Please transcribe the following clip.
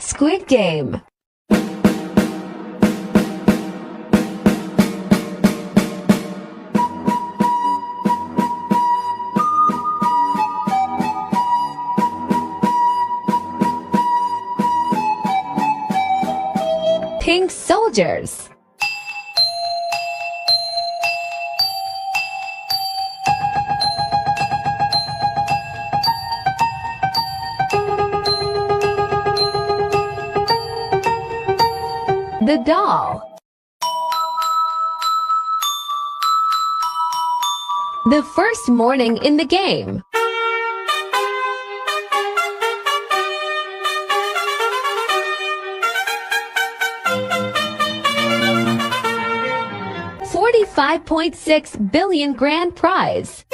Squid Game. Pink soldiers. The doll. The first morning in the game. $45.6 billion grand prize.